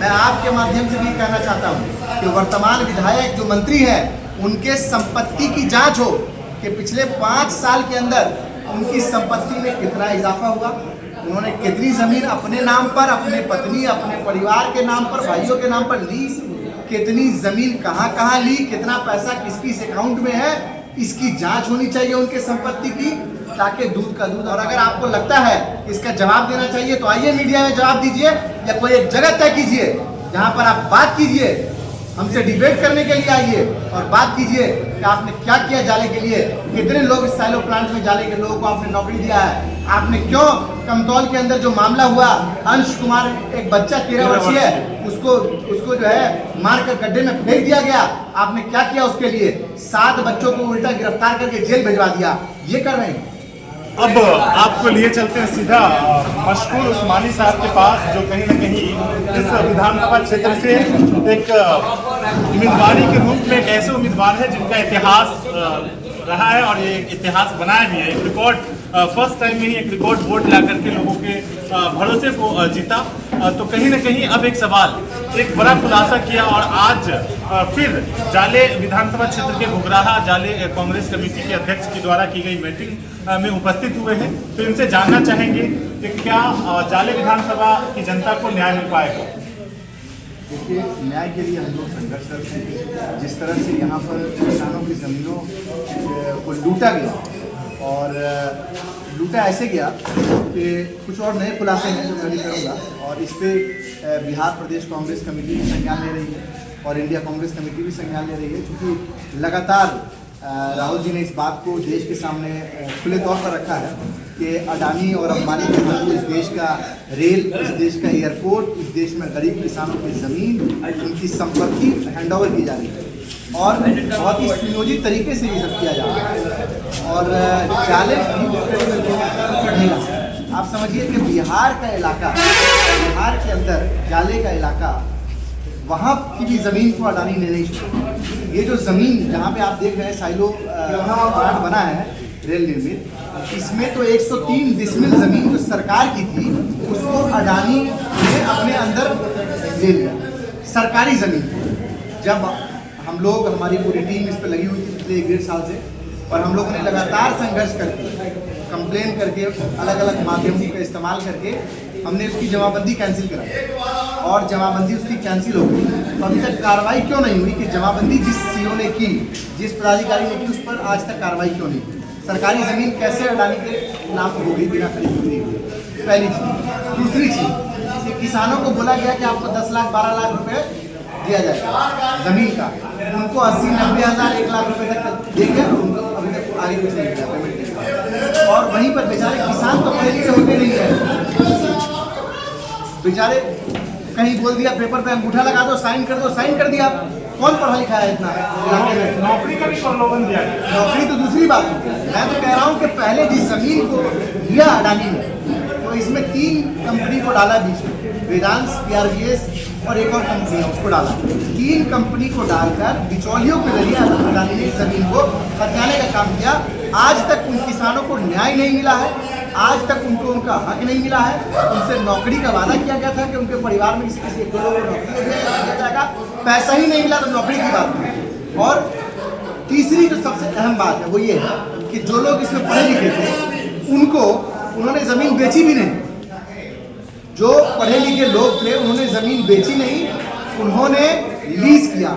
मैं आपके माध्यम से भी कहना चाहता हूँ कि वर्तमान विधायक जो मंत्री हैं उनके संपत्ति की जांच हो कि पिछले 5 साल के अंदर उनकी संपत्ति में कितना इजाफा हुआ, उन्होंने कितनी जमीन अपने नाम पर, अपने पत्नी, अपने परिवार के नाम पर, भाइयों के नाम पर ली, कितनी जमीन कहाँ कहाँ ली, कितना पैसा किस किस अकाउंट में है, इसकी जांच होनी चाहिए उनके संपत्ति की, ताकि दूध का दूध। और अगर आपको लगता है कि इसका जवाब देना चाहिए तो आइए मीडिया में जवाब दीजिए, या कोई एक जगह तय कीजिए जहां पर आप बात कीजिए, हमसे डिबेट करने के लिए आइए और बात कीजिए कि आपने क्या किया जाले के लिए, कितने लोग इस साइलो प्लांट में जाले के लोगों को आपने नौकरी दिया है, आपने क्यों कमतौल के अंदर जो मामला हुआ अंश कुमार एक बच्चा 13 वर्षीय है उसको जो है मार कर गड्ढे में फेंक दिया गया, आपने क्या किया उसके लिए? 7 बच्चों को उल्टा गिरफ्तार करके जेल भिजवा दिया, ये कर रहे हैं। अब आपको लिए चलते हैं सीधा मशकूर उस्मानी साहब के पास, जो कहीं न कहीं इस विधानसभा क्षेत्र से एक उम्मीदवारी के रूप में एक ऐसे उम्मीदवार है जिनका इतिहास रहा है और ये इतिहास बनाया भी है। एक रिकॉर्ड फर्स्ट टाइम में ही एक रिकॉर्ड वोट ला करके लोगों के भरोसे को जीता। तो कहीं ना कहीं अब एक सवाल, एक बड़ा खुलासा किया और आज फिर जाले विधानसभा क्षेत्र के घुघराहा जाले कांग्रेस कमेटी के अध्यक्ष के द्वारा की गई मीटिंग में उपस्थित हुए हैं। तो इनसे जानना चाहेंगे कि क्या जाले विधानसभा की जनता को न्याय मिल पाएगा? देखिए, न्याय के लिए हम लोग संघर्षरत हैं। जिस तरह से यहाँ पर किसानों की ज़मीनों को लूटा गया, और लूटा ऐसे गया कि कुछ और नए खुलासे हैं जो मैं भी करूँगा, और इस पर बिहार प्रदेश कांग्रेस कमेटी भी संज्ञान ले रही है और इंडिया कांग्रेस कमेटी भी संज्ञान ले रही है, क्योंकि लगातार राहुल जी ने इस बात को देश के सामने खुले तौर पर रखा है कि अडानी और अंबानी के हाथों इस देश का रेल, इस देश का एयरपोर्ट, इस देश में गरीब किसानों की ज़मीन, उनकी संपत्ति हैंडओवर की जा रही है और बहुत ही सुनियोजित तरीके से ये सब किया जा रहा है। और जाले भी आप समझिए कि बिहार का इलाका, बिहार के अंदर जाले का इलाका, वहाँ की भी ज़मीन को अडानी ने नहीं छोड़ा। ये जो ज़मीन जहाँ पे आप देख रहे हैं साइलो प्लांट बना है रेल निर्मित, इसमें तो 103 डिसमिल ज़मीन जो सरकार की थी उसको अडानी ने अपने अंदर ले लिया, सरकारी ज़मीन। जब हम लोग, हमारी पूरी टीम इस पर लगी हुई थी पिछले 1-1.5 साल से, और हम लोगों ने लगातार संघर्ष करके, कंप्लेन करके, अलग अलग माध्यमों का इस्तेमाल करके हमने उसकी जमाबंदी कैंसिल कराई, और जमाबंदी उसकी कैंसिल हो गई। तो अभी तक कार्रवाई क्यों नहीं हुई कि जमाबंदी जिस सीओ ने की, जिस पदाधिकारी ने की, उस पर आज तक कार्रवाई क्यों नहीं हुई? सरकारी ज़मीन कैसे अडानी के नाम हो गई बिना खरीद बिक्री हुई? पहली चीज़। दूसरी चीज़ कि किसानों को बोला गया कि आपको 10 लाख 12 लाख रुपए दिया जाएगा ज़मीन का, उनको 80-90 हज़ार 1 लाख रुपए तक देंगे, उनको अभी तक आगे कुछ नहीं मिला पेमेंट। और वहीं पर बेचारे किसान तो पढ़े लिखे होते नहीं है, बेचारे कहीं बोल दिया पेपर पे अंगूठा लगा दो, साइन कर दो, साइन कर दिया। कौन पढ़ा लिखा है इतना? नौकरी का भी प्रलोभन दिया गया। नौकरी तो दूसरी बात है, मैं तो कह रहा हूँ कि पहले जिस जमीन को लिया अडानी ने, तो इसमें 3 कंपनी को डाला बीच में, वेदांश, PRVS और एक और कंपनी है उसको डाला। 3 कंपनी को डालकर बिचौलियों के जरिए अडानी ने जमीन को हथियाने का काम किया। आज तक उन किसानों को न्याय नहीं मिला है, आज तक उनको उनका हक नहीं मिला है। उनसे नौकरी का वादा किया गया था कि उनके परिवार में किसी एक लोगों को नौकरी दिया जाएगा, पैसा ही नहीं मिला तो नौकरी की बात नहीं। और तीसरी जो सबसे अहम बात है वो ये है कि जो लोग इसमें पढ़े लिखे थे उन्होंने ज़मीन बेची भी नहीं। जो पढ़े लिखे लोग थे उन्होंने ज़मीन बेची नहीं, उन्होंने लीज किया।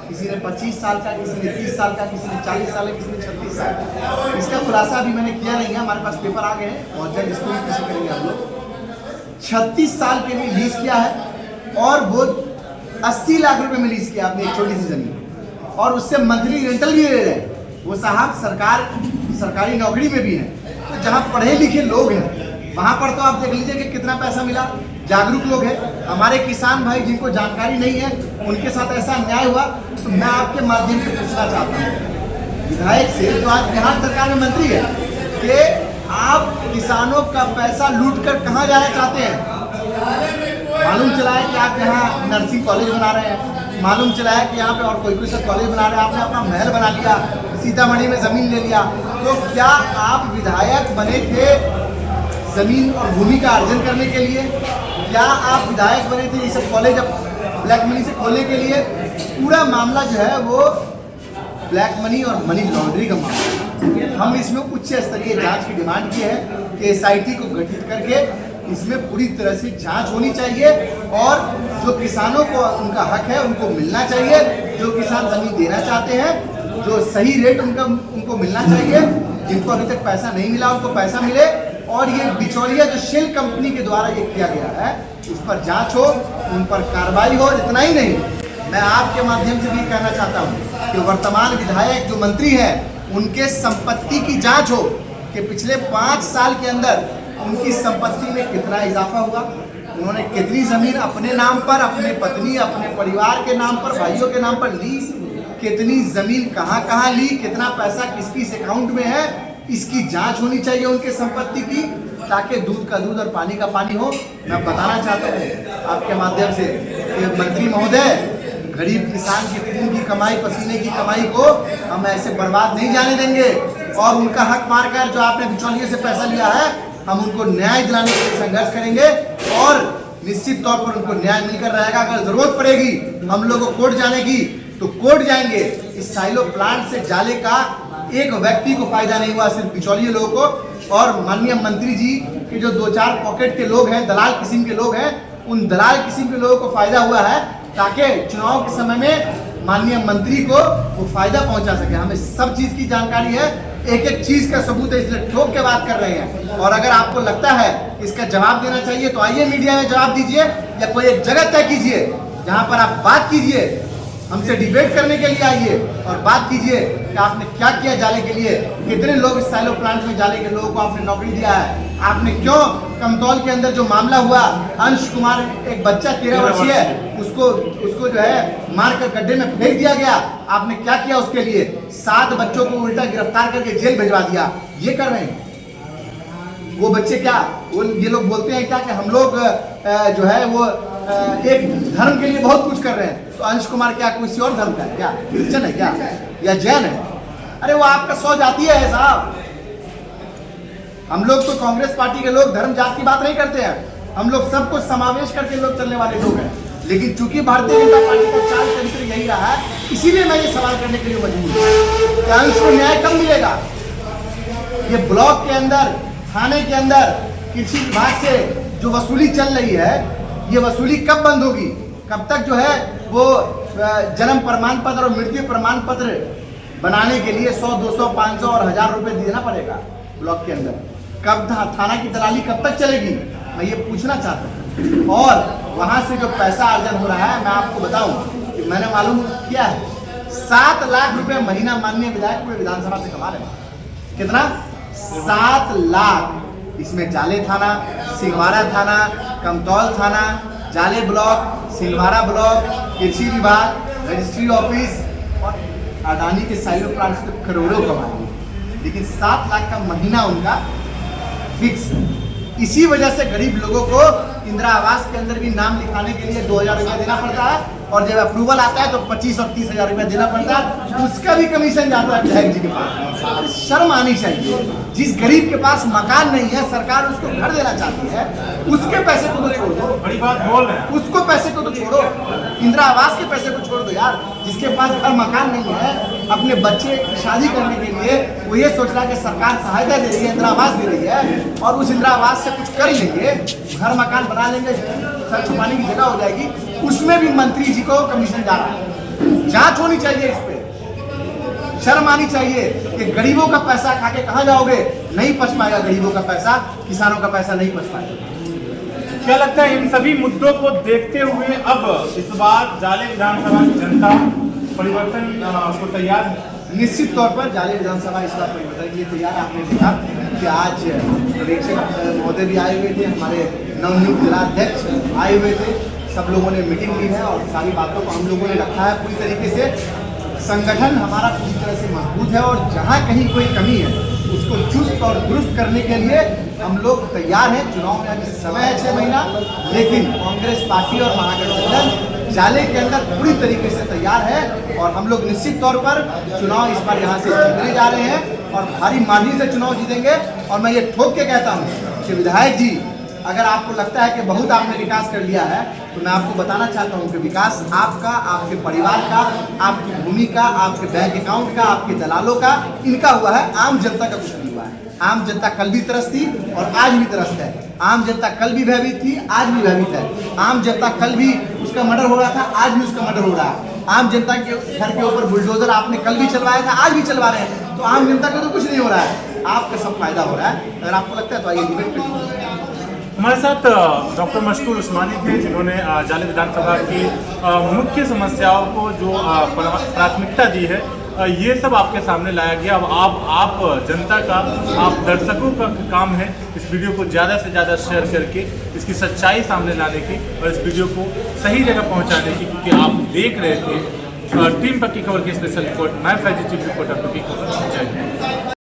किसी ने 25 साल का, किसी ने 30 साल का, किसी ने 40 साल का, किसी ने 36 साल का। इसका खुलासा अभी मैंने किया नहीं है, हमारे पास पेपर आ गए हैं, और जब इसको कैसे करेंगे हम लोग। 36 साल के लिए लीज किया है और वो 80 लाख रुपए में लीज किया अपनी एक छोटी सी जमीन, और उससे मंथली रेंटल भी ले रहे हैं। वो साहब सरकारी नौकरी में भी हैं। तो जहाँ पढ़े लिखे लोग हैं वहाँ पर तो आप देख लीजिए कि कितना पैसा मिला, जागरूक लोग हैं। हमारे किसान भाई जिनको जानकारी नहीं है उनके साथ ऐसा अन्याय हुआ। तो मैं आपके माध्यम से पूछना चाहता हूँ विधायक से, जो आज बिहार सरकार में मंत्री है, कि आप किसानों का पैसा लूट कर कहाँ जाना चाहते हैं? मालूम चला है कि आप यहाँ नर्सिंग कॉलेज बना रहे हैं, मालूम चला है कि यहाँ पे और कोई सब कॉलेज बना रहे हैं, आपने अपना महल बना लिया, सीतामढ़ी में ज़मीन ले लिया। तो क्या आप विधायक बने थे ज़मीन और भूमि का अर्जन करने के लिए? क्या आप विधायक बने थे ये सब कॉलेज ब्लैक मनी से खोलने के लिए पूरा मामला जो है वो ब्लैक मनी और मनी लॉन्ड्री का मामला है। हम इसमें उच्च स्तरीय जांच की डिमांड की है कि एसआईटी को गठित करके इसमें पूरी तरह से जांच होनी चाहिए और जो किसानों को उनका हक है उनको मिलना चाहिए। जो किसान जमीन देना चाहते हैं जो सही रेट उनको मिलना चाहिए। जिनको अभी तक पैसा नहीं मिला उनको पैसा मिले और ये बिचौलिया जो शेल कंपनी के द्वारा ये किया गया है इस पर जांच हो, उन पर कार्रवाई हो। इतना ही नहीं, मैं आपके माध्यम से भी कहना चाहता हूँ कि वर्तमान विधायक जो मंत्री हैं उनके संपत्ति की जांच हो कि पिछले 5 साल के अंदर उनकी संपत्ति में कितना इजाफा हुआ, उन्होंने कितनी जमीन अपने नाम पर, अपने पत्नी, अपने परिवार के नाम पर, भाइयों के नाम पर ली, कितनी जमीन कहाँ कहाँ ली, कितना पैसा किस किस अकाउंट में है, इसकी जांच होनी चाहिए उनके संपत्ति की, ताकि दूध का दूध और पानी का पानी हो। मैं बताना चाहता हूँ आपके माध्यम से कि मंत्री महोदय, गरीब किसान की खून की कमाई, पसीने की कमाई को हम ऐसे बर्बाद नहीं जाने देंगे और उनका हक मारकर जो आपने बिचौलिए से पैसा लिया है हम उनको न्याय दिलाने के लिए संघर्ष करेंगे और निश्चित तौर पर उनको न्याय मिलकर रहेगा। अगर जरूरत पड़ेगी हम लोगों को कोर्ट जाने की तो कोर्ट जाएंगे। इस साइलो प्लांट से जाले का एक व्यक्ति को फायदा नहीं हुआ, सिर्फ बिचौलिए लोगों को। और माननीय मंत्री जी के जो 2-4 पॉकेट के लोग हैं, दलाल किस्म के लोग हैं, उन दलाल किस्म के लोगों को फायदा हुआ है ताकि चुनाव के समय में माननीय मंत्री को वो फायदा पहुंचा सके। हमें सब चीज की जानकारी है, एक एक चीज का सबूत है, इसलिए ठोक के बात कर रहे हैं। और अगर आपको लगता है कि इसका जवाब देना चाहिए तो आइए मीडिया में जवाब दीजिए या कोई एक जगह तय कीजिए जहां पर आप बात कीजिए, हमसे डिबेट करने के लिए आइए और बात कीजिए कि आपने क्या किया जाले के लिए, कितने लोग इस साइलो प्लांट में जाले के लोगों को आपने नौकरी दिया है, आपने क्यों कमतौल के अंदर जो मामला हुआ अंश कुमार एक बच्चा 13 वर्षीय है उसको जो है मार कर गड्ढे में फेंक दिया गया, आपने क्या किया उसके लिए? 7 बच्चों को उल्टा गिरफ्तार करके जेल भिजवा दिया। ये कर रहे हैं वो बच्चे क्या, वो ये लोग बोलते हैं क्या कि हम लोग जो है वो एक धर्म के लिए बहुत कुछ कर रहे हैं। तो अंश कुमार क्या किसी और धर्म का है क्या? क्रिश्चियन है क्या या जैन है? अरे वो आपका 100 जातीय है साहब। हम लोग तो कांग्रेस पार्टी के लोग धर्म जात की बात नहीं करते हैं, हम लोग सबको समावेश करके लोग चलने वाले लोग हैं। लेकिन चूंकि भारतीय जनता पार्टी का चाल चरित्र यही रहा है, इसीलिए मैं ये सवाल करने के लिए मजबूर हूँ कि अंश को न्याय कब मिलेगा? ये ब्लॉक के अंदर, थाने के अंदर कृषि विभाग से जो वसूली चल रही है, ये वसूली कब बंद होगी? कब तक जो है वो जन्म प्रमाण पत्र और मृत्यु प्रमाण पत्र बनाने के लिए 100, 200, 500 और 1000 रुपए देना पड़ेगा ब्लॉक के अंदर? कब थाना की दलाली कब तक चलेगी? मैं ये पूछना चाहता हूँ। और वहां से जो पैसा अर्जन हो रहा है, मैं आपको बताऊं कि मैंने मालूम किया है 7 लाख रुपए महीना माननीय विधायक पूरे विधानसभा से कमा रहे हैं। कितना? 7 लाख। इसमें जाले थाना, सिंहवाड़ा थाना, कमतौल थाना, जाले ब्लॉक, सिंहवाड़ा ब्लॉक, कृषि विभाग, रजिस्ट्री ऑफिस और अडानी के साइलो प्लांट से करोड़ों कमाएंगे, लेकिन 7 लाख का महीना उनका फिक्स है। इसी वजह से गरीब लोगों को इंदिरा आवास के अंदर भी नाम लिखाने के लिए 2000 रुपया देना पड़ता है और जब अप्रूवल आता है तो 25 और 30 हजार रुपया देना पड़ता है। उसका भी कमीशन जाता है विधायक जी के पास। शर्म आनी चाहिए। जिस गरीब के पास मकान नहीं है, सरकार उसको घर देना चाहती है, उसके पैसे को तो छोड़ दो। बड़ी बात बोल रहे हैं। उसको पैसे को तो छोड़ो, इंदिरा आवास के पैसे को छोड़ दो यार। जिसके पास घर मकान नहीं है, अपने बच्चे की शादी करने के लिए वो ये सोच रहा है कि सरकार सहायता दे रही है, इंदिरा आवास दे रही है और उस इंदिरा आवास से कुछ कर लेंगे, घर मकान बना लेंगे, सर छुपाने की जगह हो जाएगी, उसमें भी मंत्री जी को कमीशन जा रहा है। जांच होनी चाहिए इस पे। शर्म आनी चाहिए कि गरीबों का पैसा खा के कहां जाओगे? नहीं पच पाएगा गरीबों का पैसा, किसानों का पैसा नहीं पच पाएगा। क्या लगता है इन सभी मुद्दों को देखते हुए अब इस बार जाले विधानसभा की जनता परिवर्तन को तैयार है? निश्चित तौर पर जाले विधानसभा इस बार परिवर्तन के लिए तैयार। आपने देखा कि आज प्रेक्षक महोदय भी आए हुए थे, हमारे नवनियुक्त जिलाध्यक्ष आए हुए थे, सब लोगों ने मीटिंग ली है और सारी बातों को हम लोगों ने रखा है पूरी तरीके से। संगठन हमारा पूरी तरह से मजबूत है और जहां कहीं कोई कमी है उसको चुस्त और दुरुस्त करने के लिए हम लोग तैयार हैं। चुनाव में अभी समय है 6 महीना, लेकिन कांग्रेस पार्टी और महागठबंधन जाले के अंदर पूरी तरीके से तैयार है और हम लोग निश्चित तौर पर चुनाव इस बार यहाँ से जीतने जा रहे हैं और भारी मार्जिन से चुनाव जीतेंगे। और मैं ये ठोक के कहता हूँ कि विधायक जी अगर आपको लगता है कि बहुत आपने विकास कर लिया है, तो मैं आपको बताना चाहता हूँ कि विकास आपका, आपके परिवार का, आपकी भूमि का, आपके बैंक अकाउंट का, आपके दलालों का, इनका हुआ है। आम जनता का कुछ नहीं हुआ है। आम जनता कल भी त्रस्त थी और आज भी त्रस्त है। आम जनता कल भी भयभीत थी, आज भी भयभीत है। आम जनता कल भी उसका मर्डर हो रहा था, आज भी उसका मर्डर हो रहा है। आम जनता के घर के ऊपर बुलडोजर आपने कल भी चलवाया था, आज भी चलवा रहे हैं। तो आम जनता को तो कुछ नहीं हो रहा है, आपका सब फायदा हो रहा है। अगर आपको लगता है तो आइए डिबेट करिए। हमारे साथ डॉक्टर मशकूर उस्मानी थे, जिन्होंने जाले विधानसभा की मुख्य समस्याओं को जो प्राथमिकता दी है, ये सब आपके सामने लाया गया। अब आप जनता का, आप दर्शकों का काम है इस वीडियो को ज़्यादा से ज़्यादा शेयर करके इसकी सच्चाई सामने लाने की और इस वीडियो को सही जगह पहुंचाने की, क्योंकि आप देख रहे थे टीम पक्की खबर की स्पेशल रिपोर्ट। मैं फैजी चीफ रिपोर्टर पक्की खबर। जय हिंद।